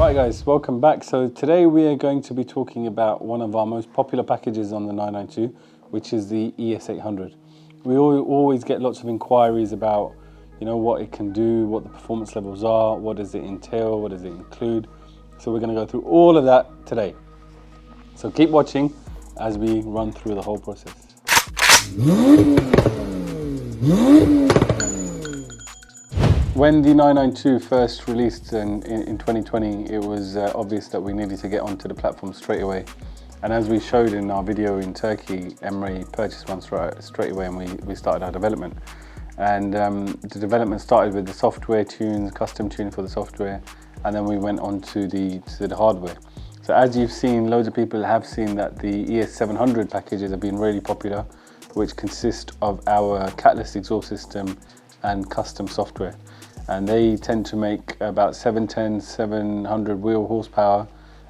Alright guys, welcome back. So today we are going to be talking about one of our most popular packages on the 992, which is the ES800. We always get lots of inquiries about, what it can do, what the performance levels are, what does it entail, what does it include. So we're going to go through all of that today. So keep watching as we run through the whole process. When the 992 first released in 2020, it was obvious that we needed to get onto the platform straight away. And as we showed in our video in Turkey, Emre purchased one straight away and we started our development. And the development started with the software tunes, custom tune for the software, and then we went on to the hardware. So as you've seen, loads of people have seen that the ES700 packages have been really popular, which consist of our catless exhaust system and custom software. And they tend to make about 710, 700 wheel horsepower,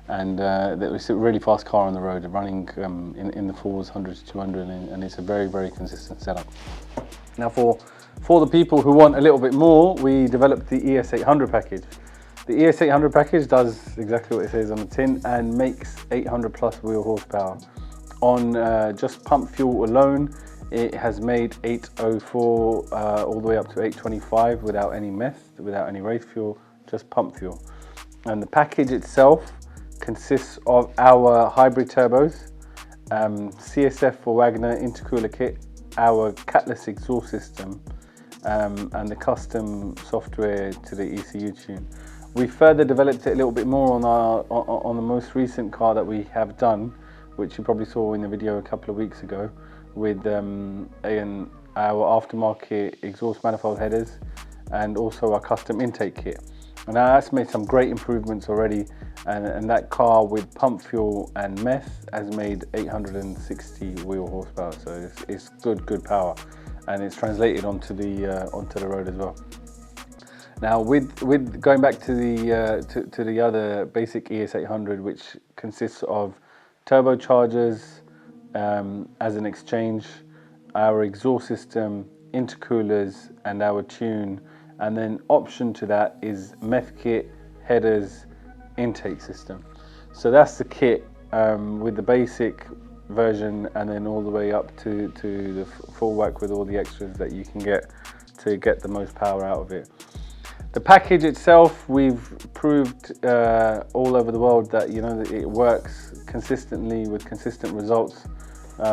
and it's a really fast car on the road, running in the fours, 100 to 200, and it's a very, very consistent setup. Now for the people who want a little bit more, we developed the ES800 package. The ES800 package does exactly what it says on the tin and makes 800 plus wheel horsepower. On just pump fuel alone, it has made 804 all the way up to 825 without any meth, without any race fuel, just pump fuel. And the package itself consists of our hybrid turbos, CSF for Wagner intercooler kit, our catless exhaust system, and the custom software to the ECU tune. We further developed it a little bit more on the most recent car that we have done, which you probably saw in the video a couple of weeks ago, with our aftermarket exhaust manifold headers and also our custom intake kit. And that's made some great improvements already, and that car with pump fuel and meth has made 860 wheel horsepower, so it's good power, and it's translated onto the road as well. Now with going back to the other basic ES800, which consists of turbochargers as an exchange, our exhaust system, intercoolers, and our tune, and then option to that is meth kit, headers, intake system. So that's the kit with the basic version, and then all the way up to the full whack with all the extras that you can get to get the most power out of it. The package itself, we've proved all over the world that that it works consistently with consistent results.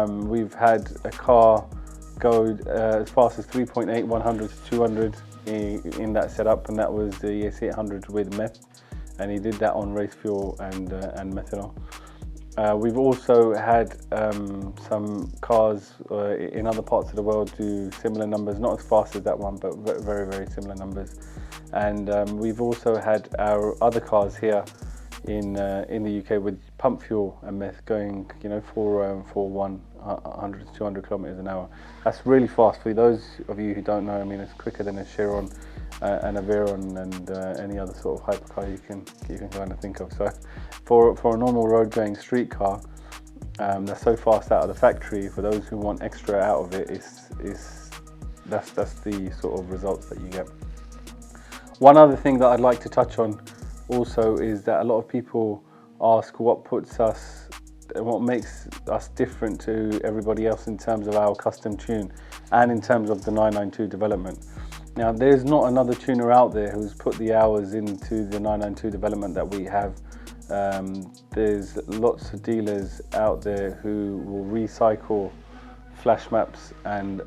We've had a car go as fast as 3.8, 100 to 200 in that setup, and that was the ES800 with meth, and he did that on race fuel and methanol. We've also had some cars in other parts of the world do similar numbers, not as fast as that one, but very, very similar numbers. And we've also had our other cars here in the UK with pump fuel and meth going, for 100 to 200 kilometers an hour. That's really fast. For those of you who don't know, it's quicker than a Chiron and a Veyron and any other sort of hypercar you can kind of think of. So for a normal road going street car, that's so fast out of the factory. For those who want extra out of it, that's the sort of results that you get. One other thing that I'd like to touch on also is that a lot of people ask what makes us different to everybody else in terms of our custom tune and in terms of the 992 development. Now, there's not another tuner out there who's put the hours into the 992 development that we have. There's lots of dealers out there who will recycle flash maps and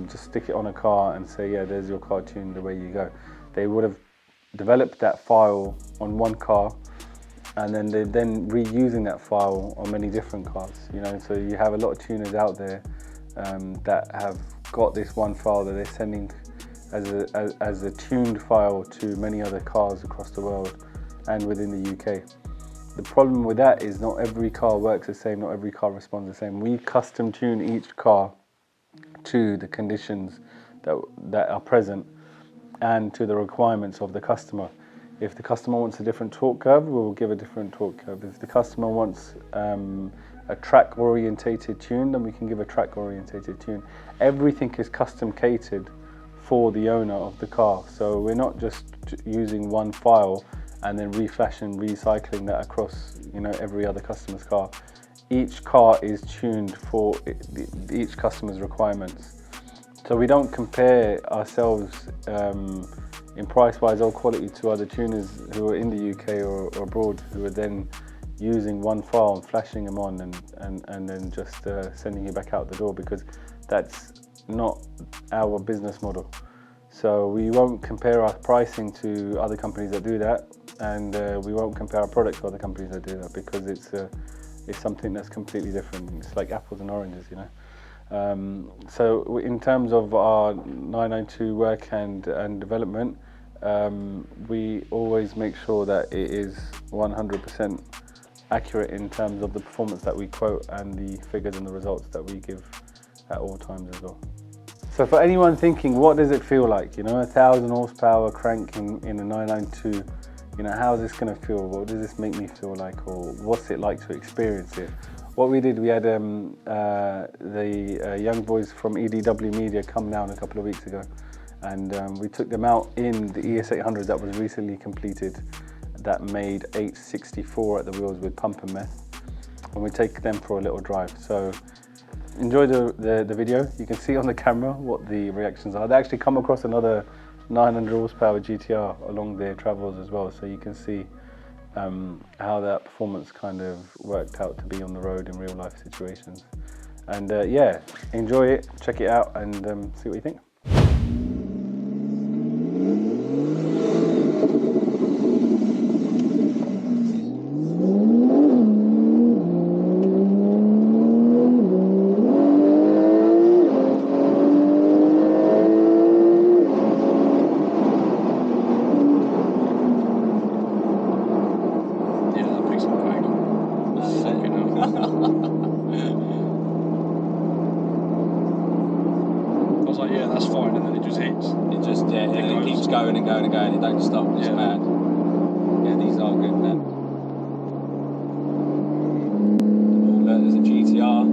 just stick it on a car and say, yeah, there's your car tuned, away you go. They would have developed that file on one car, and then they're reusing that file on many different cars. So you have a lot of tuners out there that have got this one file that they're sending as a tuned file to many other cars across the world and within the UK. The problem with that is not every car works the same, not every car responds the same. We custom tune each car to the conditions that are present and to the requirements of the customer. If the customer wants a different torque curve, we will give a different torque curve. If the customer wants a track orientated tune, then we can give a track orientated tune. Everything is custom catered for the owner of the car. So we're not just using one file and then reflashing, recycling that across, you know, every other customer's car. Each car is tuned for each customer's requirements. So we don't compare ourselves in price-wise or quality to other tuners who are in the UK or abroad, who are then using one file and flashing them on and then just sending you back out the door, because that's not our business model. So we won't compare our pricing to other companies that do that, and we won't compare our product to other companies that do that, because it's something that's completely different. It's like apples and oranges, you know. So in terms of our 992 work and development, we always make sure that it is 100% accurate in terms of the performance that we quote and the figures and the results that we give at all times as well. So for anyone thinking, what does it feel like? You know, 1,000 horsepower crank in a 992, you know, how is this going to feel? What does this make me feel like? Or what's it like to experience it? What we did, we had the young boys from EDW Media come down a couple of weeks ago, and we took them out in the ES800 that was recently completed, that made 864 at the wheels with pump and meth, and we take them for a little drive. So enjoy the video. You can see on the camera what the reactions are. They actually come across another 900 horsepower GTR along their travels as well, so you can see how that performance kind of worked out to be on the road in real life situations. And yeah, enjoy it, check it out, and see what you think. It keeps going and going and going. It don't stop. It's mad. Yeah, these are good, man. Oh, look, there's a GTR.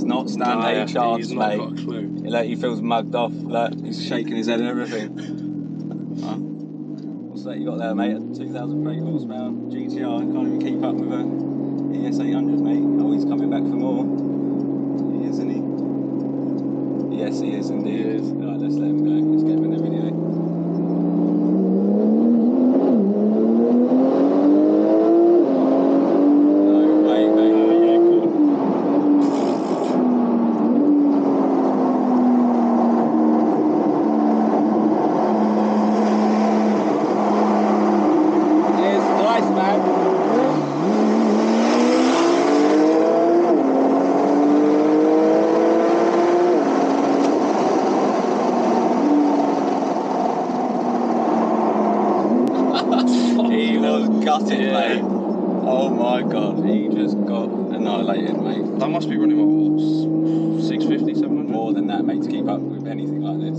Not stand a chance, he's not mate. got a clue. Like, he feels mugged off. Look, he's shaking his head and everything. What's that you got there, mate? A 2,000 brake horsepower GTR. Can't even keep up with a ES800, mate. Oh, he's coming back for more. He is, isn't he? Yes, he is indeed. He is. Right, let's let him go. Let's get him in the video. No way, mate. Yeah, cool. He was gutted, mate. Oh my god, he just got annihilated, mate. That must be running what, 650, 700? More than that, mate, to keep up with anything like this.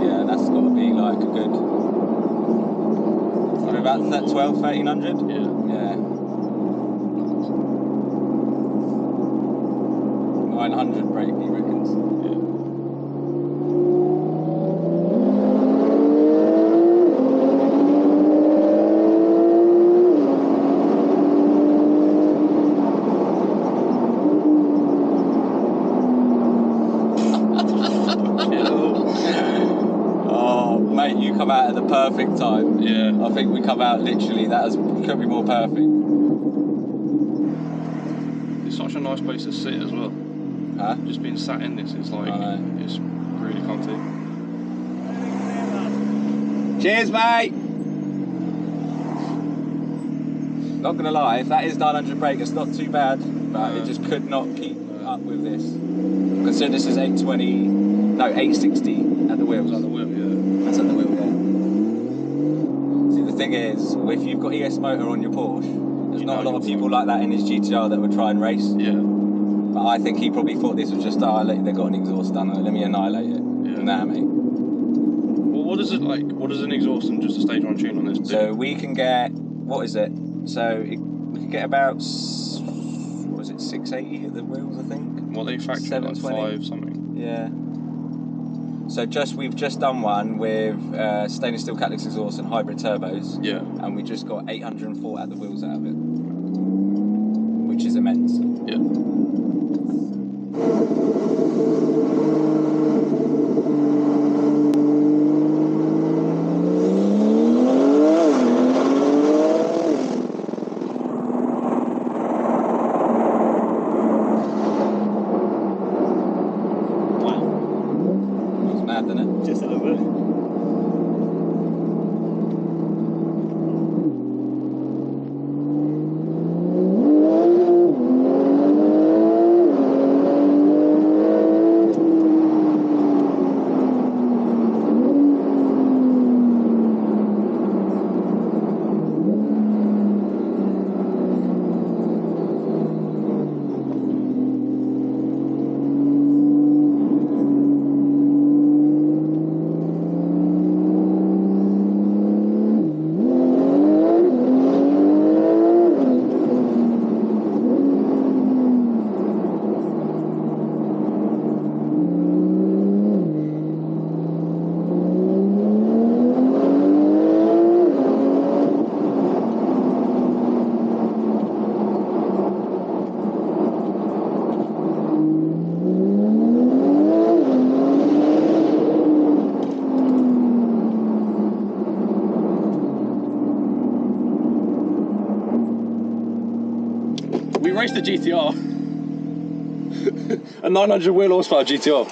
Yeah, that's got to be like a good... about that 12, 1300? Yeah. 900 brake, he reckons. Oh, mate, you come out at the perfect time. Yeah. I think we come out literally, couldn't be more perfect. It's such a nice place to sit as well. Huh? Just being sat in this, it's like, it's really comfy. Cheers, mate! Not gonna lie, if that is 900 brake, it's not too bad, but it just could not keep up with this. Consider this is 860 at the wheels. At the wheel, yeah. That's at the wheel, yeah. See, the thing is, if you've got ES motor on your Porsche, there's not a lot of people like that in his GTR that would try and race. Yeah. But I think he probably thought this was just, they got an exhaust done, let me annihilate it. Yeah. Nah, mate. Well, what does it like? What does an exhaust and just a stage one tune on this do? So we can get, what is it? So we can get about, what was it, 680 at the wheels, I think? What they factory like 5 something. Yeah. So we've just done one with stainless steel catalytic exhaust and hybrid turbos. Yeah. And we just got 804 at the wheels out of it, which is immense. Yeah. Just a little bit. We raced a GTR. A 900 wheel horsepower GTR.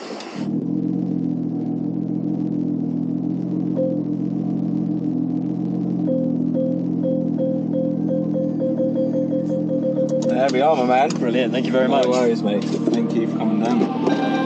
There we are, my man. Brilliant, thank you very much. No worries, mate. Thank you for coming down.